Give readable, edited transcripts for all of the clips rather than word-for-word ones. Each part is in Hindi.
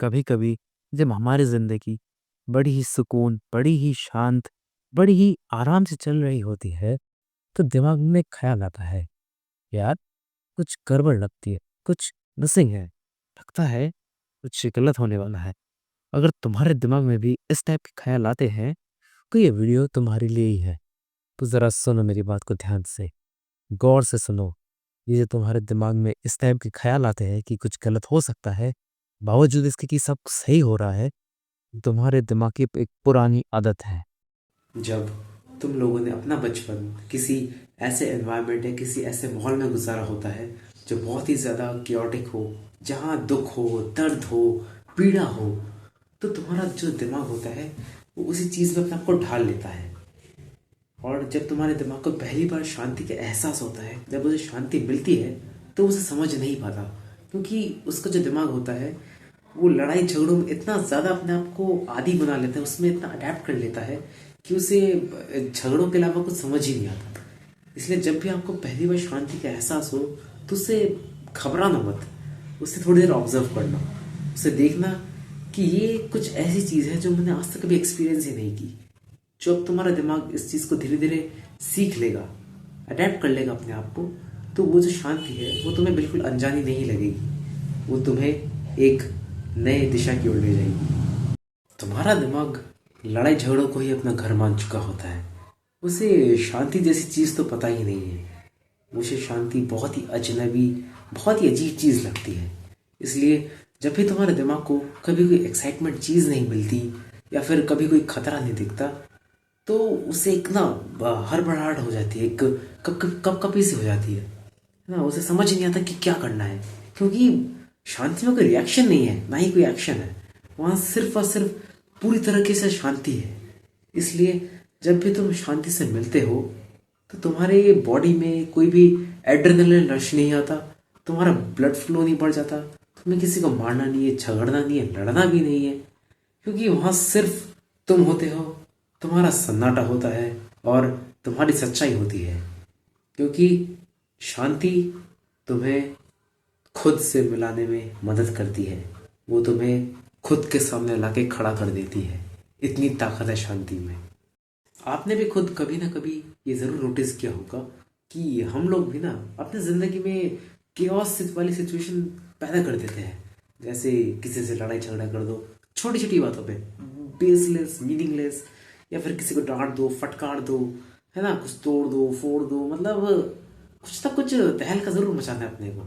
कभी कभी जब हमारी जिंदगी बड़ी ही सुकून, बड़ी ही शांत, बड़ी ही आराम से चल रही होती है, तो दिमाग में एक ख्याल आता है, यार कुछ गड़बड़ लगती है, कुछ मिसिंग है, लगता है कुछ गलत होने वाला है। अगर तुम्हारे दिमाग में भी इस टाइप के ख्याल आते हैं, तो ये वीडियो तुम्हारे लिए ही है। तो जरा सुनो मेरी बात को ध्यान से, गौर से सुनो। ये जो तुम्हारे दिमाग में इस टाइप के ख्याल आते हैं कि कुछ गलत हो सकता है, बावजूद इसके कि सब सही हो रहा है, तुम्हारे दिमाग की एक पुरानी आदत है। जब तुम लोगों ने अपना बचपन किसी ऐसे एनवायरनमेंट या किसी ऐसे माहौल में गुजारा होता है जो बहुत ही ज़्यादा क्योटिक हो, जहाँ दुख हो, दर्द हो, पीड़ा हो, तो तुम्हारा जो दिमाग होता है वो उसी चीज़ में अपने आप को ढाल लेता है। और जब तुम्हारे दिमाग को पहली बार शांति का एहसास होता है, जब उसे शांति मिलती है, तो उसे समझ नहीं पाता, क्योंकि उसका जो दिमाग होता है वो लड़ाई झगड़ों में इतना ज़्यादा अपने आप को आदी बना लेता है, उसमें इतना अडेप्ट कर लेता है कि उसे झगड़ों के अलावा कुछ समझ ही नहीं आता। इसलिए जब भी आपको पहली बार शांति का एहसास हो, तो उससे घबराना मत, उससे थोड़ी देर ऑब्जर्व करना, उसे देखना कि ये कुछ ऐसी चीज़ है जो मैंने आज तक कभी एक्सपीरियंस ही नहीं की। जब तुम्हारा दिमाग इस चीज़ को धीरे धीरे सीख लेगा, अडेप्ट कर लेगा अपने आप को, तो वो जो शांति है वो तुम्हें बिल्कुल अनजानी नहीं लगेगी, वो तुम्हें एक नए दिशा की ओर ले जाएगी। तुम्हारा दिमाग लड़ाई झगड़ों को ही अपना घर मान चुका होता है, उसे शांति जैसी चीज़ तो पता ही नहीं है। उसे शांति बहुत ही अजनबी, बहुत ही अजीब चीज़ लगती है। इसलिए जब भी तुम्हारे दिमाग को कभी कोई एक्साइटमेंट चीज़ नहीं मिलती या फिर कभी कोई खतरा नहीं दिखता, तो उसे एक ना हड़बड़ाहट हो जाती है, एक कप कप कप कपी सी हो जाती है ना। उसे समझ नहीं आता कि क्या करना है, क्योंकि शांति में कोई रिएक्शन नहीं है, ना ही कोई एक्शन है। वहाँ सिर्फ और सिर्फ पूरी तरीके से शांति है। इसलिए जब भी तुम शांति से मिलते हो, तो तुम्हारे बॉडी में कोई भी एड्रेनलिन रश नहीं आता, तुम्हारा ब्लड फ्लो नहीं बढ़ जाता, तुम्हें किसी को मारना नहीं है, झगड़ना नहीं है, लड़ना भी नहीं है, क्योंकि वहां सिर्फ तुम होते हो, तुम्हारा सन्नाटा होता है और तुम्हारी सच्चाई होती है। क्योंकि शांति तुम्हें खुद से मिलाने में मदद करती है, वो तुम्हें खुद के सामने लाके खड़ा कर देती है। इतनी ताकत है शांति में। आपने भी खुद कभी ना कभी ये ज़रूर नोटिस किया होगा कि हम लोग भी ना अपने ज़िंदगी में केओस वाली सिचुएशन पैदा कर देते हैं। जैसे किसी से लड़ाई झगड़ा कर दो छोटी छोटी बातों पे, बेसलेस, मीनिंगलेस, या फिर किसी को डांट दो, फटकार दो, है ना, कुछ तोड़ दो, फोड़ दो, मतलब कुछ ना कुछ तहलका ज़रूर मचाना है अपने को,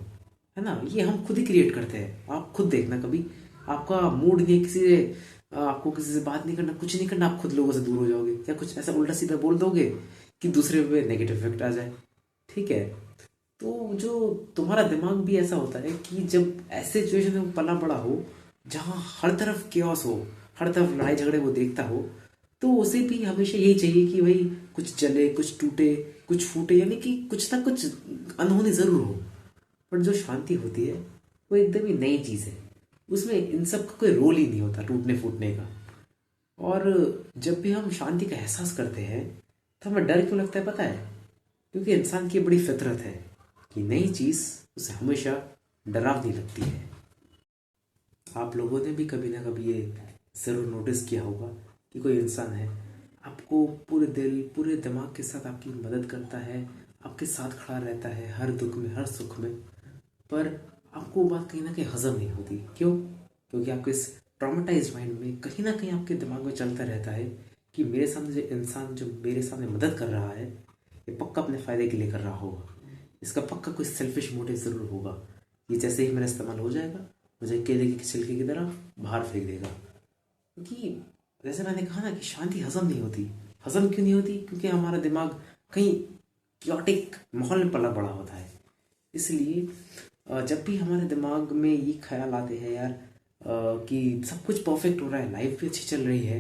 है ना। ये हम खुद ही क्रिएट करते हैं। आप खुद देखना, कभी आपका मूड नहीं है किसी से, आपको किसी से बात नहीं करना, कुछ नहीं करना, आप खुद लोगों से दूर हो जाओगे या कुछ ऐसा उल्टा सीधा बोल दोगे कि दूसरे पे नेगेटिव इफेक्ट आ जाए। ठीक है। तो जो तुम्हारा दिमाग भी ऐसा होता है कि जब ऐसे सिचुएशन में पला बड़ा हो, जहाँ हर तरफ केओस हो, हर तरफ लड़ाई झगड़े वो देखता हो, तो उसे भी हमेशा यही चाहिए कि भाई कुछ चले, कुछ टूटे, कुछ फूटे, यानी कि कुछ ना कुछ अनहोनी जरूर हो। पर जो शांति होती है वो एकदम ही नई चीज़ है, उसमें इन सब का कोई रोल ही नहीं होता टूटने फूटने का। और जब भी हम शांति का एहसास करते हैं, तो हमें डर क्यों लगता है पता है? क्योंकि इंसान की बड़ी फितरत है कि नई चीज़ उसे हमेशा डरावनी लगती है। आप लोगों ने भी कभी ना कभी ये ज़रूर नोटिस किया होगा कि कोई इंसान है, आपको पूरे दिल पूरे दिमाग के साथ आपकी मदद करता है, आपके साथ खड़ा रहता है हर दुख में, हर सुख में, पर आपको वो बात कहीं ना कहीं हजम नहीं होती। क्यों? क्योंकि आपके इस ट्रॉमेटाइज माइंड में कहीं ना कहीं आपके दिमाग में चलता रहता है कि मेरे सामने जो इंसान जो मेरे सामने मदद कर रहा है, ये पक्का अपने फ़ायदे के लिए कर रहा होगा, इसका पक्का कोई सेल्फिश मोटिव ज़रूर होगा। ये जैसे ही मेरा इस्तेमाल हो जाएगा, मुझे केले के छिलके की तरह बाहर फेंक देगा। क्योंकि जैसे मैंने कहा ना कि शांति हजम नहीं होती। हजम क्यों नहीं होती? क्योंकि हमारा दिमाग कहीं क्योटिक माहौल में पला बड़ा होता है। इसलिए जब भी हमारे दिमाग में ये ख्याल आते हैं यार, कि सब कुछ परफेक्ट हो रहा है, लाइफ भी अच्छी चल रही है,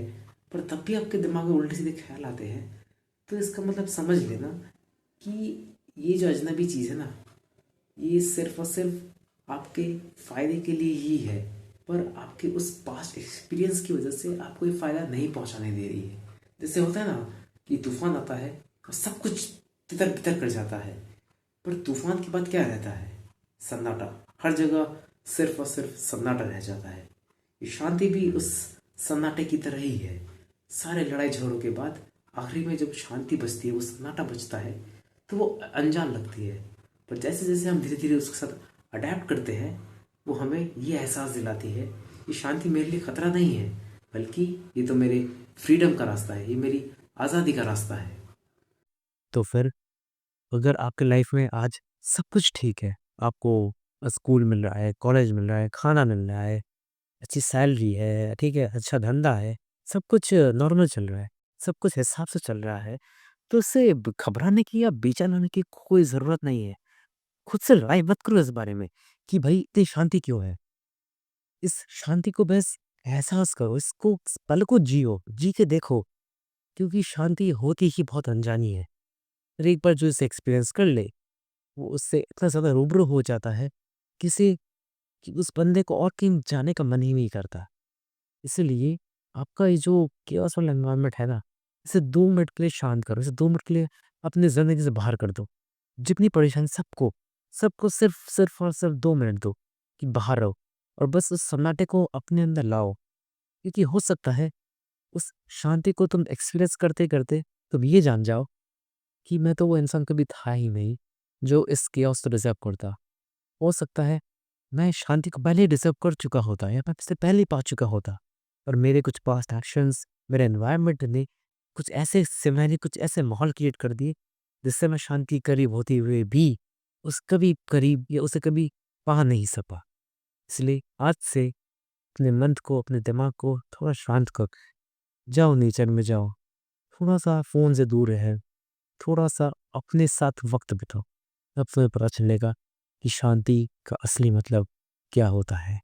पर तब भी आपके दिमाग में उल्टे सीधे ख्याल आते हैं, तो इसका मतलब समझ लेना कि ये जो अजनबी चीज़ है ना, ये सिर्फ और सिर्फ आपके फ़ायदे के लिए ही है, पर आपके उस पास्ट एक्सपीरियंस की वजह से आपको ये फ़ायदा नहीं पहुंचाने दे रही है। जैसे होता है ना कि तूफान आता है और सब कुछ तितर बितर कर जाता है, पर तूफान के बाद क्या रहता है? सन्नाटा। हर जगह सिर्फ और सिर्फ सन्नाटा रह जाता है। ये शांति भी उस सन्नाटे की तरह ही है। सारे लड़ाई झगड़ों के बाद आखिरी में जब शांति बचती है, वो सन्नाटा बचता है, तो वो अनजान लगती है। पर जैसे जैसे हम धीरे धीरे उसके साथ अडेप्ट करते हैं, वो हमें ये एहसास दिलाती है, ये शांति मेरे लिए खतरा नहीं है, बल्कि ये तो मेरे फ्रीडम का रास्ता है, ये मेरी आज़ादी का रास्ता है। तो फिर अगर आपके लाइफ में आज सब कुछ ठीक है, आपको स्कूल मिल रहा है, कॉलेज मिल रहा है, खाना मिल रहा है, अच्छी सैलरी है, ठीक है, अच्छा धंधा है, सब कुछ नॉर्मल चल रहा है, सब कुछ हिसाब से चल रहा है, तो उससे घबराने की या बेचैन होने की कोई ज़रूरत नहीं है। खुद से लड़ाई मत करो इस बारे में कि भाई इतनी शांति क्यों है। इस शांति को बस एहसास करो, इसको इस पल को जियो, जी के देखो, क्योंकि शांति होती ही बहुत अनजानी है। और एक बार जो इसे एक्सपीरियंस कर ले, वो उससे इतना ज़्यादा रूबरू हो जाता है किसी कि उस बंदे को और कहीं जाने का मन ही नहीं करता। इसीलिए आपका ये जो केओस वाला एनवायरनमेंट है ना, इसे 2 मिनट के लिए शांत करो, इसे 2 मिनट के लिए अपनी ज़िंदगी से बाहर कर दो। जितनी परेशानी सबको, सबको सिर्फ़ सिर्फ़ और सिर्फ़ 2 मिनट दो कि बाहर रहो और बस उस सन्नाटे को अपने अंदर लाओ। क्योंकि हो सकता है उस शांति को तुम एक्सपीरियंस करते-करते तुम ये जान जाओ कि मैं तो वो इंसान कभी था ही नहीं, जो इस केओस को डिज़र्व करता। हो सकता है मैं शांति को पहले ही डिज़र्व कर चुका होता या मैं इससे पहले ही पा चुका होता। और मेरे कुछ पास्ट एक्शंस, मेरे एनवायरनमेंट ने कुछ ऐसे सिनेरियो, कुछ ऐसे माहौल क्रिएट कर दिए, जिससे मैं शांति के करीब होते हुए भी उस कभी करीब या उसे कभी पा नहीं सका। इसलिए आज से अपने मन को, अपने दिमाग को थोड़ा शांत कर, जाओ नेचर में जाओ, थोड़ा-सा फ़ोन से दूर रहें, थोड़ा-सा अपने साथ वक़्त बिताओ। तब तुम्हें पता चलेगा कि शांति का असली मतलब क्या होता है।